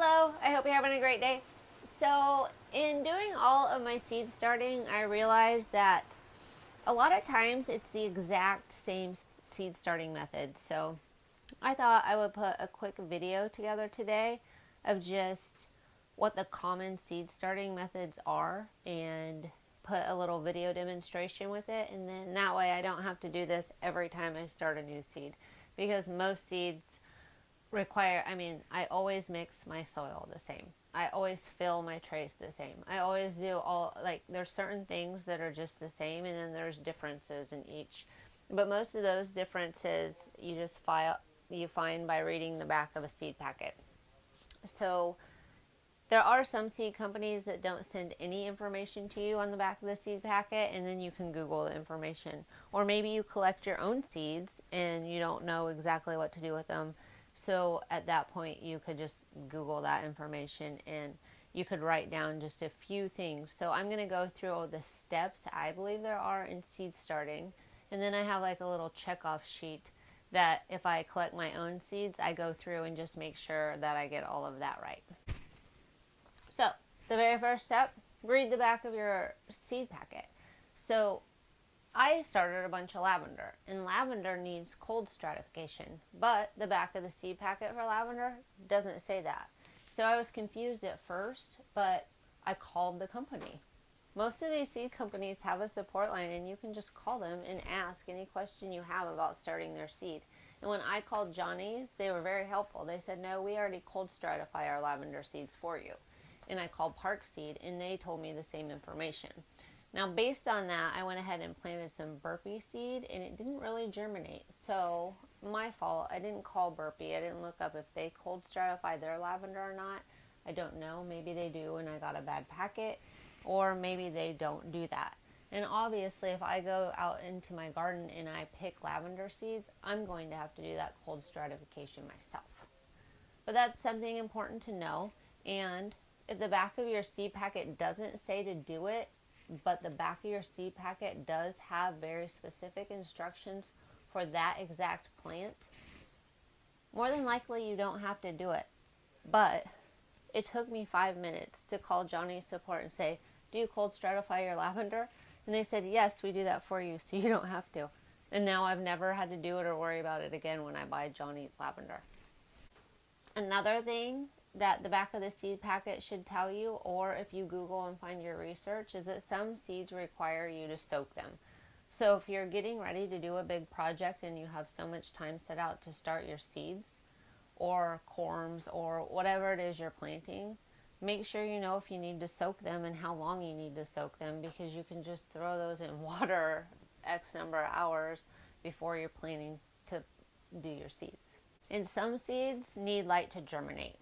Hello, I hope you're having a great day. So, in doing all of my seed starting, I realized that a lot of times it's the exact same seed starting method. So, I thought I would put a quick video together today of just what the common seed starting methods are and put a little video demonstration with it. And then that way I don't have to do this every time I start a new seed, because most seeds I always mix my soil the same. I always fill my trays the same. I always do there's certain things that are just the same, and then there's differences in each. But most of those differences you find by reading the back of a seed packet. So there are some seed companies that don't send any information to you on the back of the seed packet, and then you can Google the information. Or maybe you collect your own seeds and you don't know exactly what to do with them. So at that point, you could just Google that information and you could write down just a few things. So I'm going to go through all the steps I believe there are in seed starting. And then I have like a little checkoff sheet that if I collect my own seeds, I go through and just make sure that I get all of that right. So the very first step, read the back of your seed packet. So I started a bunch of lavender, and lavender needs cold stratification, but the back of the seed packet for lavender doesn't say that. So I was confused at first, but I called the company. Most of these seed companies have a support line, and you can just call them and ask any question you have about starting their seed. And when I called Johnny's, they were very helpful. They said, no, we already cold stratify our lavender seeds for you. And I called Park Seed, and they told me the same information. Now, based on that, I went ahead and planted some burpee seed, and it didn't really germinate. So, my fault. I didn't call burpee. I didn't look up if they cold stratify their lavender or not. I don't know. Maybe they do, and I got a bad packet, or maybe they don't do that. And obviously, if I go out into my garden and I pick lavender seeds, I'm going to have to do that cold stratification myself. But that's something important to know. And if the back of your seed packet doesn't say to do it, but the back of your seed packet does have very specific instructions for that exact plant, more than likely you don't have to do it. But it took me 5 minutes to call Johnny's support and say, do you cold stratify your lavender? And they said, yes, we do that for you, so you don't have to. And now I've never had to do it or worry about it again when I buy Johnny's lavender. Another thing that the back of the seed packet should tell you, or if you Google and find your research, is that some seeds require you to soak them. So if you're getting ready to do a big project and you have so much time set out to start your seeds or corms or whatever it is you're planting, make sure you know if you need to soak them and how long you need to soak them, because you can just throw those in water X number of hours before you're planning to do your seeds. And some seeds need light to germinate.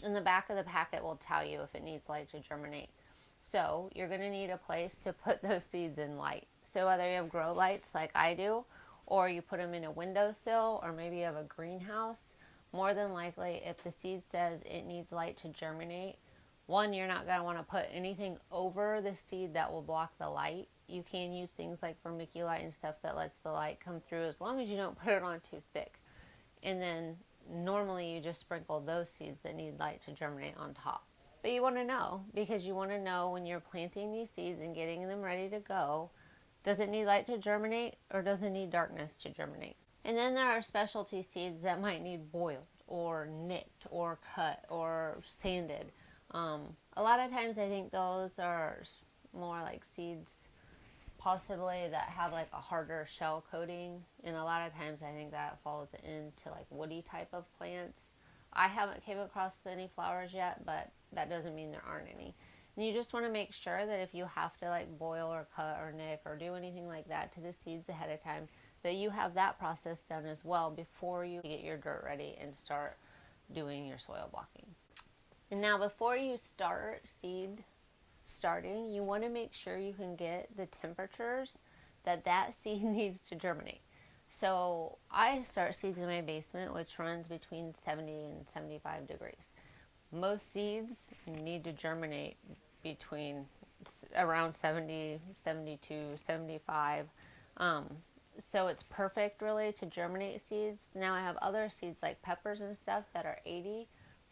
And the back of the packet will tell you if it needs light to germinate. So you're going to need a place to put those seeds in light. So whether you have grow lights like I do, or you put them in a windowsill, or maybe you have a greenhouse, more than likely if the seed says it needs light to germinate, one, you're not going to want to put anything over the seed that will block the light. You can use things like vermiculite and stuff that lets the light come through, as long as you don't put it on too thick. And then normally you just sprinkle those seeds that need light to germinate on top. But you want to know, because you want to know when you're planting these seeds and getting them ready to go, does it need light to germinate or does it need darkness to germinate? And then there are specialty seeds that might need boiled or nicked or cut or sanded. A lot of times I think those are more like seeds possibly that have like a harder shell coating, and a lot of times I think that falls into like woody type of plants. I haven't came across any flowers yet, but that doesn't mean there aren't any. And you just want to make sure that if you have to like boil or cut or nick or do anything like that to the seeds ahead of time, that you have that process done as well before you get your dirt ready and start doing your soil blocking. And now before you start starting, you want to make sure you can get the temperatures that seed needs to germinate. So I start seeds in my basement, which runs between 70 and 75 degrees. Most seeds need to germinate between around 70, 72, 75. So it's perfect really to germinate seeds. Now I have other seeds like peppers and stuff that are 85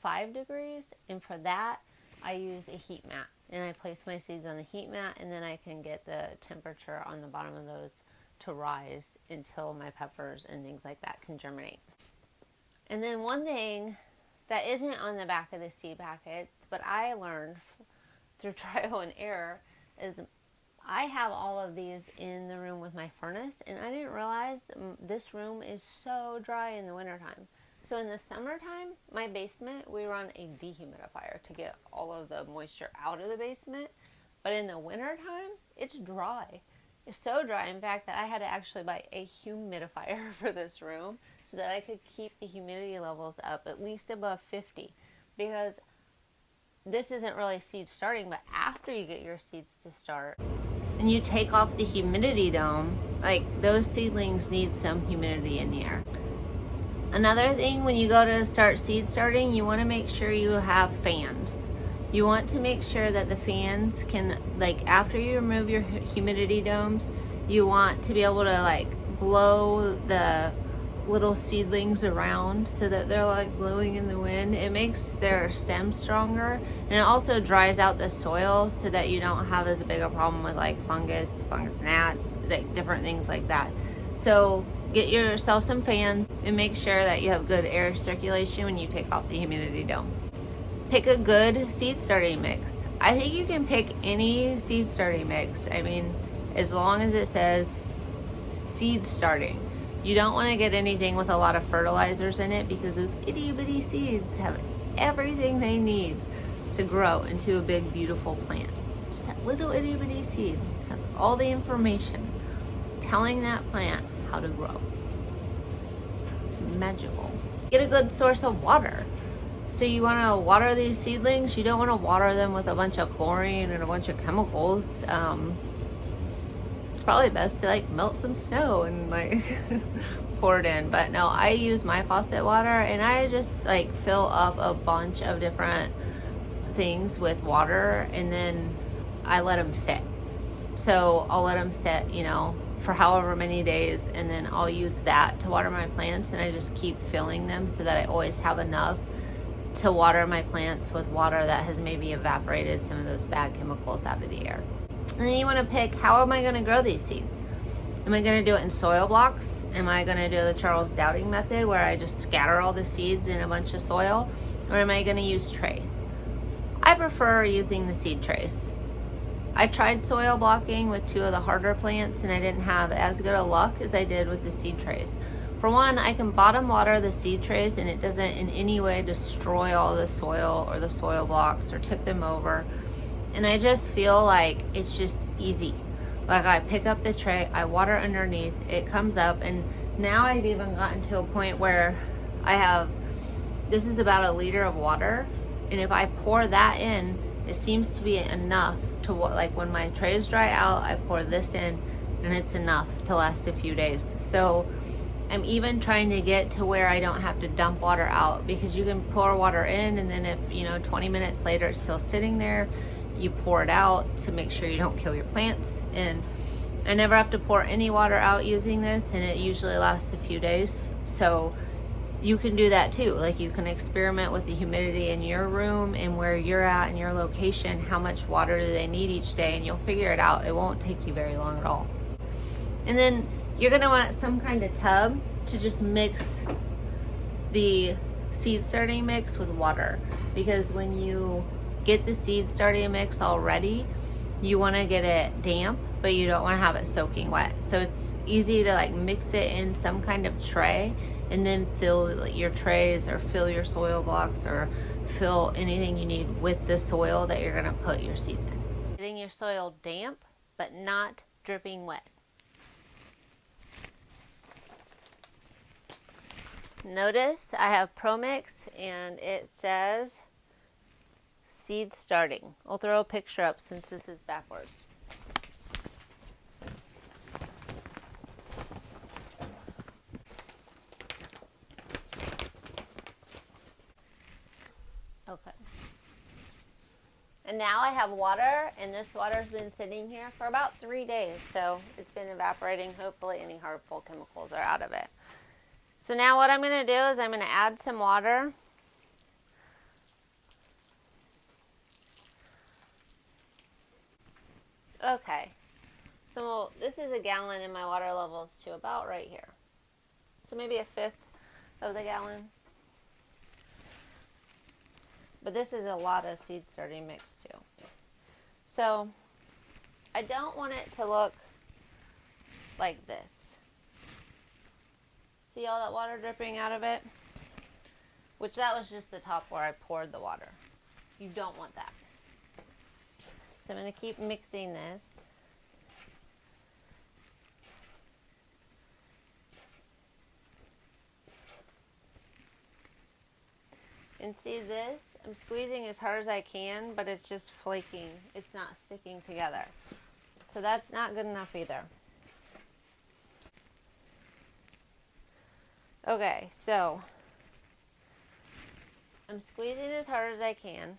5 degrees, and for that I use a heat mat, and I place my seeds on the heat mat, and then I can get the temperature on the bottom of those to rise until my peppers and things like that can germinate. And then one thing that isn't on the back of the seed packets, but I learned through trial and error, is I have all of these in the room with my furnace, and I didn't realize this room is so dry in the wintertime. So in the summertime, my basement, we run a dehumidifier to get all of the moisture out of the basement. But in the wintertime, it's dry. It's so dry, in fact, that I had to actually buy a humidifier for this room so that I could keep the humidity levels up at least above 50. Because this isn't really seed starting, but after you get your seeds to start and you take off the humidity dome, like those seedlings need some humidity in the air. Another thing, when you go to start seed starting, you want to make sure you have fans. You want to make sure that the fans can, like after you remove your humidity domes, you want to be able to like blow the little seedlings around so that they're like blowing in the wind. It makes their stems stronger, and it also dries out the soil so that you don't have as big a problem with like fungus gnats, like different things like that. So get yourself some fans and make sure that you have good air circulation when you take off the humidity dome. Pick a good seed starting mix. I think you can pick any seed starting mix. I mean, as long as it says seed starting. You don't want to get anything with a lot of fertilizers in it, because those itty bitty seeds have everything they need to grow into a big beautiful plant. Just that little itty bitty seed has all the information telling that plant how to grow. It's magical. Get a good source of water. So you want to water these seedlings. You don't want to water them with a bunch of chlorine and a bunch of chemicals. It's probably best to like melt some snow and like pour it in. But no, I use my faucet water, and I just like fill up a bunch of different things with water, and then I let them sit. So I'll let them sit, you know, for however many days, and then I'll use that to water my plants, and I just keep filling them so that I always have enough to water my plants with water that has maybe evaporated some of those bad chemicals out of the air. And then you want to pick, how am I going to grow these seeds? Am I going to do it in soil blocks? Am I going to do the Charles Dowding method where I just scatter all the seeds in a bunch of soil? Or am I going to use trays? I prefer using the seed trays. I tried soil blocking with 2 of the harder plants, and I didn't have as good a luck as I did with the seed trays. For one, I can bottom water the seed trays, and it doesn't in any way destroy all the soil or the soil blocks or tip them over. And I just feel like it's just easy. Like I pick up the tray, I water underneath, it comes up, and now I've even gotten to a point where this is about 1 liter of water, and if I pour that in, it seems to be enough to, like when my trays dry out, I pour this in, and it's enough to last a few days. So I'm even trying to get to where I don't have to dump water out, because you can pour water in, and then if 20 minutes later it's still sitting there, you pour it out to make sure you don't kill your plants. And I never have to pour any water out using this, and it usually lasts a few days. So you can do that too. Like you can experiment with the humidity in your room and where you're at in your location, how much water do they need each day, and you'll figure it out. It won't take you very long at all. And then you're gonna want some kind of tub to just mix the seed starting mix with water, because when you get the seed starting mix already, you want to get it damp, but you don't want to have it soaking wet. So it's easy to like mix it in some kind of tray, and then fill your trays or fill your soil blocks or fill anything you need with the soil that you're going to put your seeds in. Getting your soil damp but not dripping wet. Notice I have ProMix, and it says seed starting. I'll throw a picture up since this is backwards. Okay. And now I have water, and this water's been sitting here for about 3 days, so it's been evaporating. Hopefully any harmful chemicals are out of it. So now what I'm going to do is I'm going to add some water Okay, so this is a gallon and my water level's to about right here. So maybe a fifth of the gallon. But this is a lot of seed starting mix too. So I don't want it to look like this. See all that water dripping out of it? Which that was just the top where I poured the water. You don't want that. So I'm going to keep mixing this. And see this? I'm squeezing as hard as I can, but it's just flaking. It's not sticking together. So that's not good enough either. Okay, so I'm squeezing as hard as I can.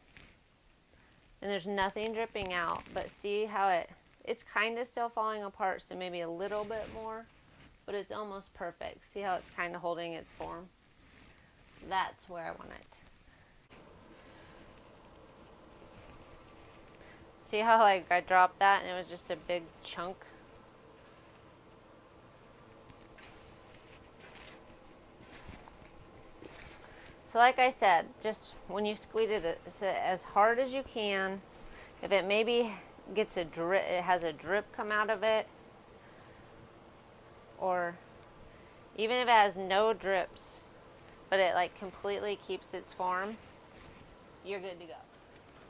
And there's nothing dripping out, but see how it's kind of still falling apart, so maybe a little bit more, but it's almost perfect. See how it's kind of holding its form? That's where I want it. See how like I dropped that and it was just a big chunk? So like I said, just when you squeeze it, it's as hard as you can. If it maybe gets a drip, it has a drip come out of it, or even if it has no drips, but it like completely keeps its form, you're good to go.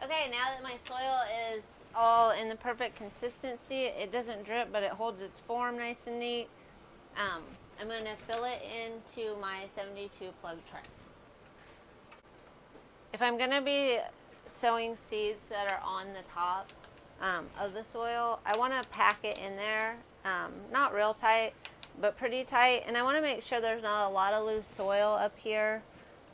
Okay, now that my soil is all in the perfect consistency, it doesn't drip, but it holds its form nice and neat. I'm going to fill it into my 72 plug tray. If I'm going to be sowing seeds that are on the top of the soil, I want to pack it in there, not real tight, but pretty tight. And I want to make sure there's not a lot of loose soil up here.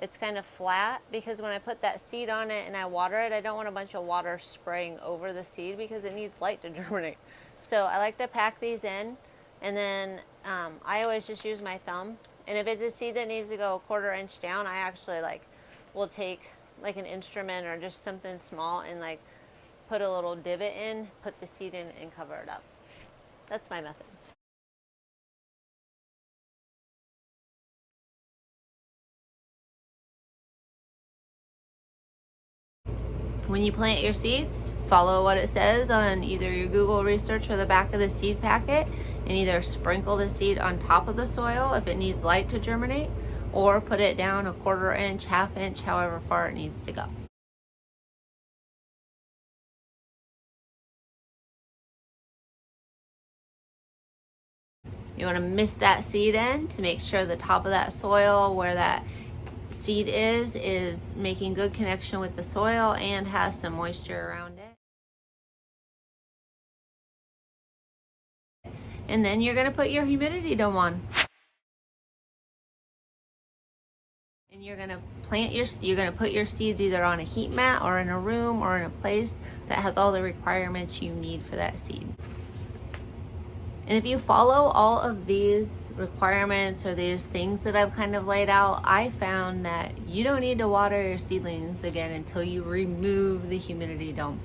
It's kind of flat, because when I put that seed on it and I water it, I don't want a bunch of water spraying over the seed because it needs light to germinate. So I like to pack these in, and then I always just use my thumb. And if it's a seed that needs to go a 1/4 inch down, I actually will take like an instrument or just something small and like put a little divot in, put the seed in, and cover it up. That's my method. When you plant your seeds, follow what it says on either your Google research or the back of the seed packet, and either sprinkle the seed on top of the soil if it needs light to germinate, or put it down a 1/4 inch, 1/2 inch, however far it needs to go. You want to mist that seed in to make sure the top of that soil where that seed is making good connection with the soil and has some moisture around it. And then you're going to put your humidity dome on. And you're going to put your seeds either on a heat mat or in a room or in a place that has all the requirements you need for that seed. And if you follow all of these requirements or these things that I've kind of laid out, I found that you don't need to water your seedlings again until you remove the humidity dome.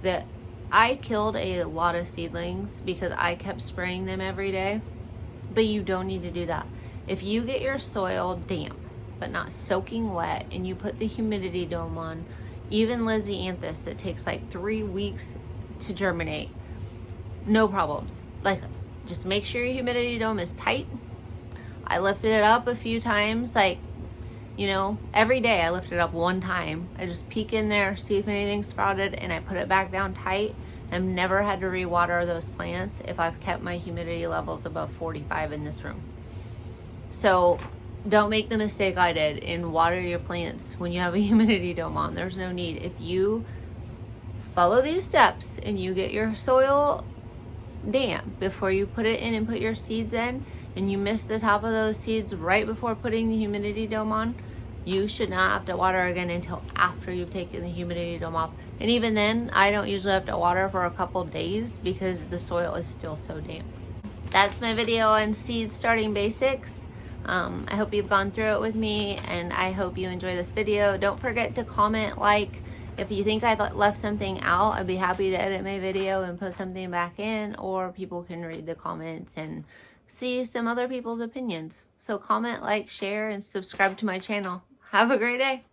That I killed a lot of seedlings because I kept spraying them every day, but you don't need to do that. If you get your soil damp but not soaking wet and you put the humidity dome on, even Lysianthus, it takes like 3 weeks to germinate, no problems. Like, just make sure your humidity dome is tight. I lifted it up a few times, like, you know, every day I lift it up 1 time. I just peek in there, see if anything sprouted, and I put it back down tight. I've never had to rewater those plants if I've kept my humidity levels above 45 in this room. So don't make the mistake I did and water your plants when you have a humidity dome on. There's no need. If you follow these steps and you get your soil damp before you put it in and put your seeds in, and you miss the top of those seeds right before putting the humidity dome on, you should not have to water again until after you've taken the humidity dome off. And even then, I don't usually have to water for a couple days because the soil is still so damp. That's my video on seed starting basics. I hope you've gone through it with me, and I hope you enjoy this video. Don't forget to comment, like, If you think I left something out, I'd be happy to edit my video and put something back in, or people can read the comments and see some other people's opinions. So comment, like, share, and subscribe to my channel. Have a great day.